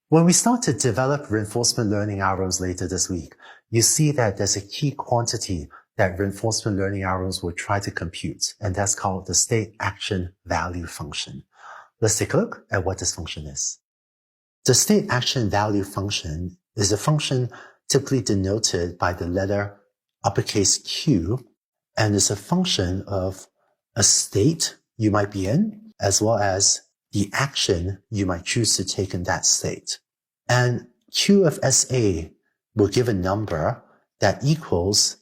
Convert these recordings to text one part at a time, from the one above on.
When we start to develop reinforcement learning algorithms later this week, you see that there's a key quantity that reinforcement learning algorithms will try to compute, and that's called the state action value function. Let's take a look at what this function is. The state action value function is a function typically denoted by the letter uppercase Q, and is a function of a state you might be in, as well as the action you might choose to take in that state. And Q of SA will give a number that equals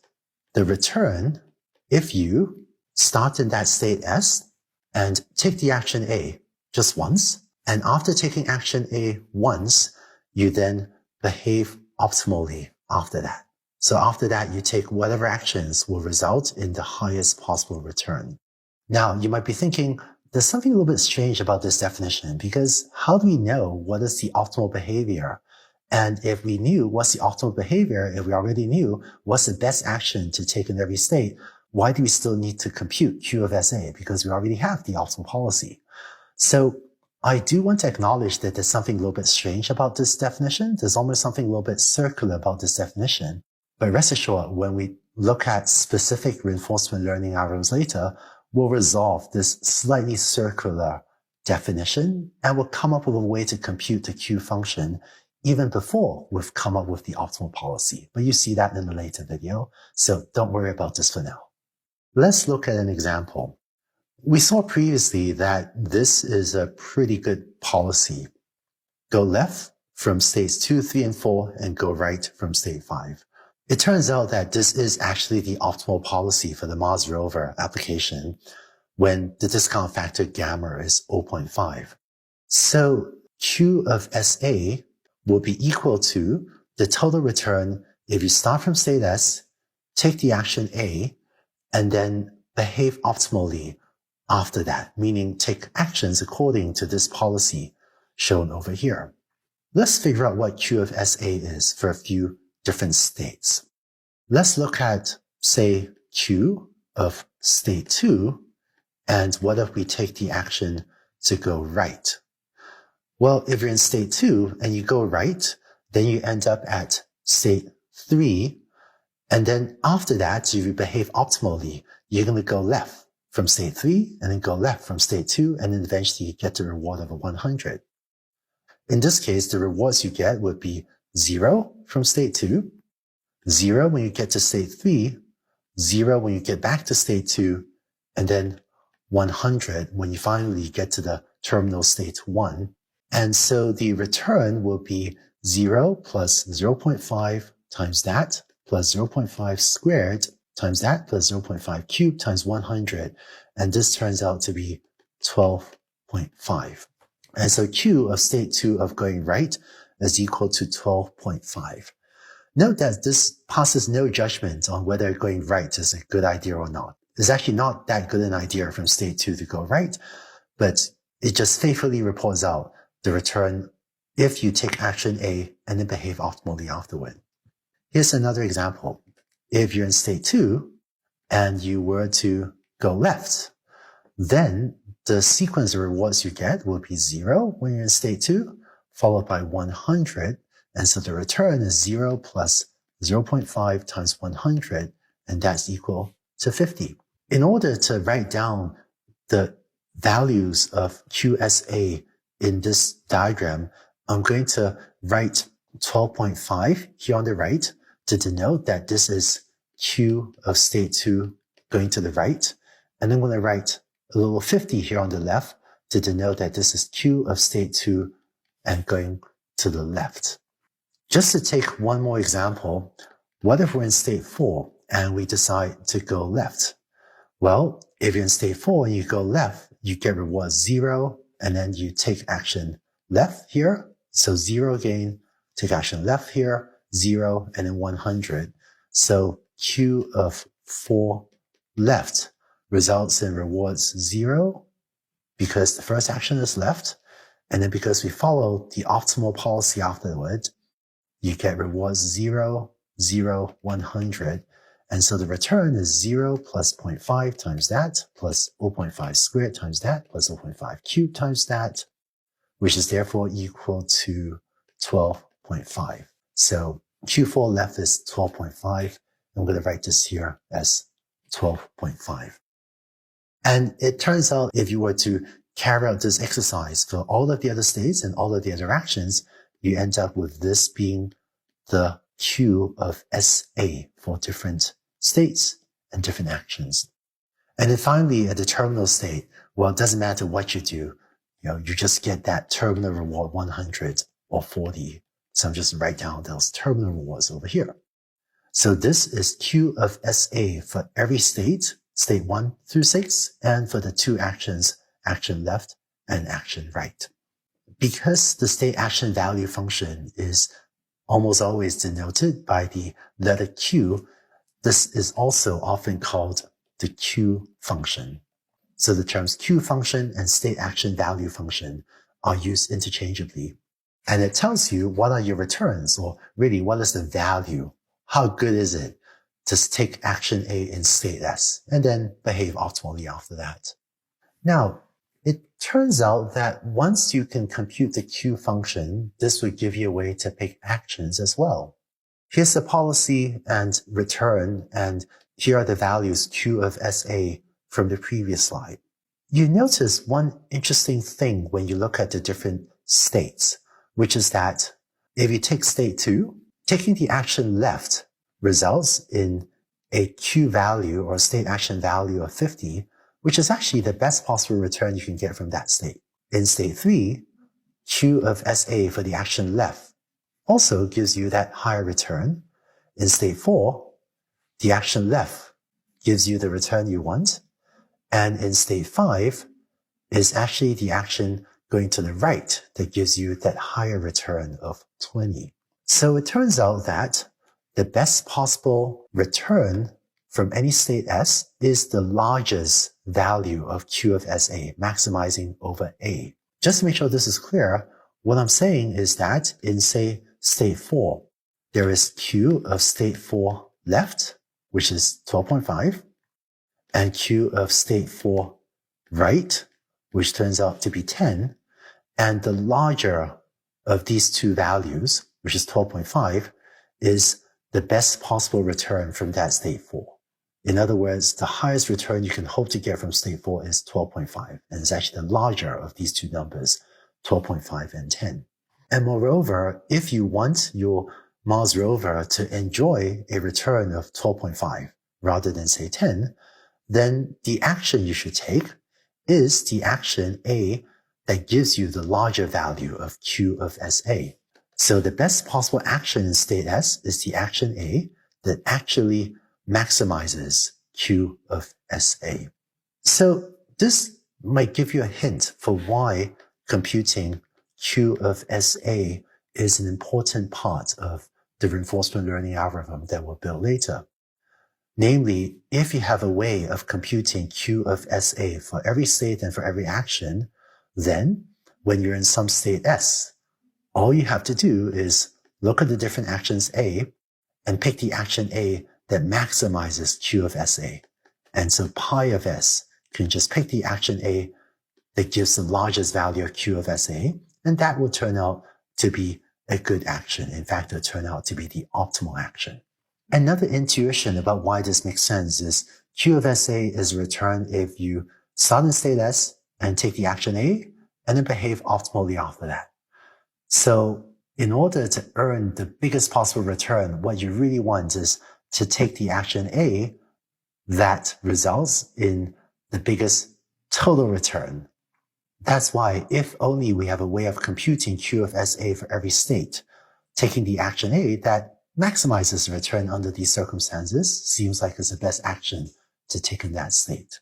the return if you start in that state S and take the action A just once. And after taking action A once, you then behave optimally after that. So after that, you take whatever actions will result in the highest possible return. Now, you might be thinking, there's something a little bit strange about this definition, because how do we know what is the optimal behavior? And if we knew what's the optimal behavior, if we already knew what's the best action to take in every state, why do we still need to compute Q of SA? Because we already have the optimal policy. So I do want to acknowledge that there's something a little bit strange about this definition. There's almost something a little bit circular about this definition. But rest assured, when we look at specific reinforcement learning algorithms later, we'll resolve this slightly circular definition and we'll come up with a way to compute the Q function even before we've come up with the optimal policy. But you see that in a later video, so don't worry about this for now. Let's look at an example. We saw previously that this is a pretty good policy. Go left from states 2, 3, and 4, and go right from state 5. It turns out that this is actually the optimal policy for the Mars rover application when the discount factor gamma is 0.5. So Q of SA will be equal to the total return if you start from state S, take the action A, and then behave optimally after that, meaning take actions according to this policy shown over here. Let's figure out what Q of SA is for a few different states. Let's look at, say, Q of state 2, and what if we take the action to go right? Well, if you're in state 2 and you go right, then you end up at state 3, and then after that, if you behave optimally, you're going to go left from state 3, and then go left from state 2, and then eventually you get the reward of a 100. In this case, the rewards you get would be 0 from state 2, 0 when you get to state 3, 0 when you get back to state 2, and then 100 when you finally get to the terminal state 1. And so the return will be 0 plus 0.5 times that, plus 0.5 squared times that, plus 0.5 cubed times 100. And this turns out to be 12.5. And so Q of state 2 of going right is equal to 12.5. Note that this passes no judgment on whether going right is a good idea or not. It's actually not that good an idea from state 2 to go right, but it just faithfully reports out the return if you take action A and then behave optimally afterward. Here's another example. If you're in state 2 and you were to go left, then the sequence of rewards you get will be 0 when you're in state 2, followed by 100. And so the return is 0 plus 0.5 times 100, and that's equal to 50. In order to write down the values of QSA in this diagram, I'm going to write 12.5 here on the right to denote that this is Q of state 2 going to the right. And I'm going to write a little 50 here on the left to denote that this is Q of state 2 and going to the left. Just to take one more example, what if we're in state 4 and we decide to go left? Well, if you're in state 4 and you go left, you get reward 0, and then you take action left here. So 0 again, take action left here, 0, and then 100. So Q of 4 left results in rewards 0 because the first action is left. And then because we follow the optimal policy afterward, you get rewards 0, 0, 100. And so the return is 0 plus 0.5 times that, plus 0.5 squared times that, plus 0.5 cubed times that, which is therefore equal to 12.5. So Q4 left is 12.5. I'm going to write this here as 12.5. And it turns out if you were to carry out this exercise for all of the other states and all of the other actions, you end up with this being the Q of SA for different states and different actions. And then finally, at the terminal state, well, it doesn't matter what you do. You just get that terminal reward 100 or 40. So I'm just write down those terminal rewards over here. So this is Q of SA for every state 1 through 6, and for the two actions, action left and action right. Because the state action value function is almost always denoted by the letter Q, this is also often called the Q function. So the terms Q function and state action value function are used interchangeably. And it tells you what are your returns, or really what is the value. How good is it to take action A in state S and then behave optimally after that? Now, it turns out that once you can compute the Q function, this would give you a way to pick actions as well. Here's the policy and return, and here are the values Q of SA from the previous slide. You notice one interesting thing when you look at the different states, which is that if you take state 2, taking the action left results in a Q value or state action value of 50, which is actually the best possible return you can get from that state. In state 3, Q of SA for the action left also gives you that higher return. In state 4, the action left gives you the return you want. And in state 5 is actually the action going to the right that gives you that higher return of 20. So it turns out that the best possible return from any state S is the largest value of Q of SA, maximizing over A. Just to make sure this is clear, what I'm saying is that in, say, state 4, there is Q of state 4 left, which is 12.5, and Q of state 4 right, which turns out to be 10, and the larger of these two values, which is 12.5, is the best possible return from that state 4. In other words, the highest return you can hope to get from state 4 is 12.5, and it's actually the larger of these two numbers, 12.5 and 10. And moreover, if you want your Mars rover to enjoy a return of 12.5 rather than say 10, then the action you should take is the action A that gives you the larger value of Q of SA. So the best possible action in state S is the action A that actually maximizes Q of SA. So this might give you a hint for why computing Q of SA is an important part of the reinforcement learning algorithm that we'll build later. Namely, if you have a way of computing Q of SA for every state and for every action, then when you're in some state S, all you have to do is look at the different actions A and pick the action A that maximizes Q of SA. And so pi of S can just pick the action A that gives the largest value of Q of SA, and that will turn out to be a good action. In fact, it'll turn out to be the optimal action. Another intuition about why this makes sense is Q of SA is returned if you start in state S and take the action A and then behave optimally after that. So in order to earn the biggest possible return, what you really want is to take the action A that results in the biggest total return. That's why if only we have a way of computing Q of SA for every state, taking the action A that maximizes the return under these circumstances seems like it's the best action to take in that state.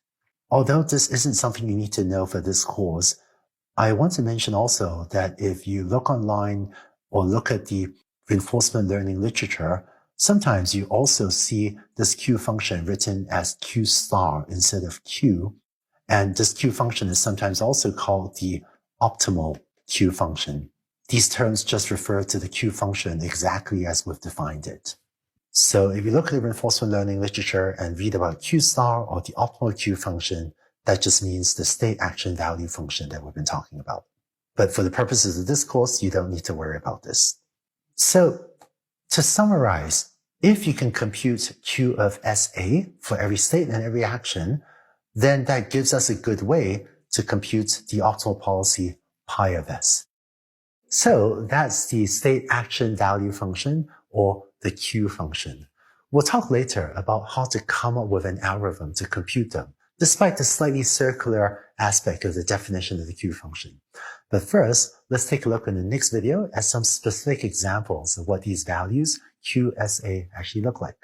Although this isn't something you need to know for this course, I want to mention also that if you look online or look at the reinforcement learning literature, sometimes you also see this Q function written as Q star instead of Q. And this Q function is sometimes also called the optimal Q function. These terms just refer to the Q function exactly as we've defined it. So if you look at the reinforcement learning literature and read about Q star or the optimal Q function, that just means the state action value function that we've been talking about. But for the purposes of this course, you don't need to worry about this. So to summarize, if you can compute Q of SA for every state and every action, then that gives us a good way to compute the optimal policy pi of S. So that's the state action value function, or the Q function. We'll talk later about how to come up with an algorithm to compute them, despite the slightly circular aspect of the definition of the Q function. But first, let's take a look in the next video at some specific examples of what these values, Q, SA, actually look like.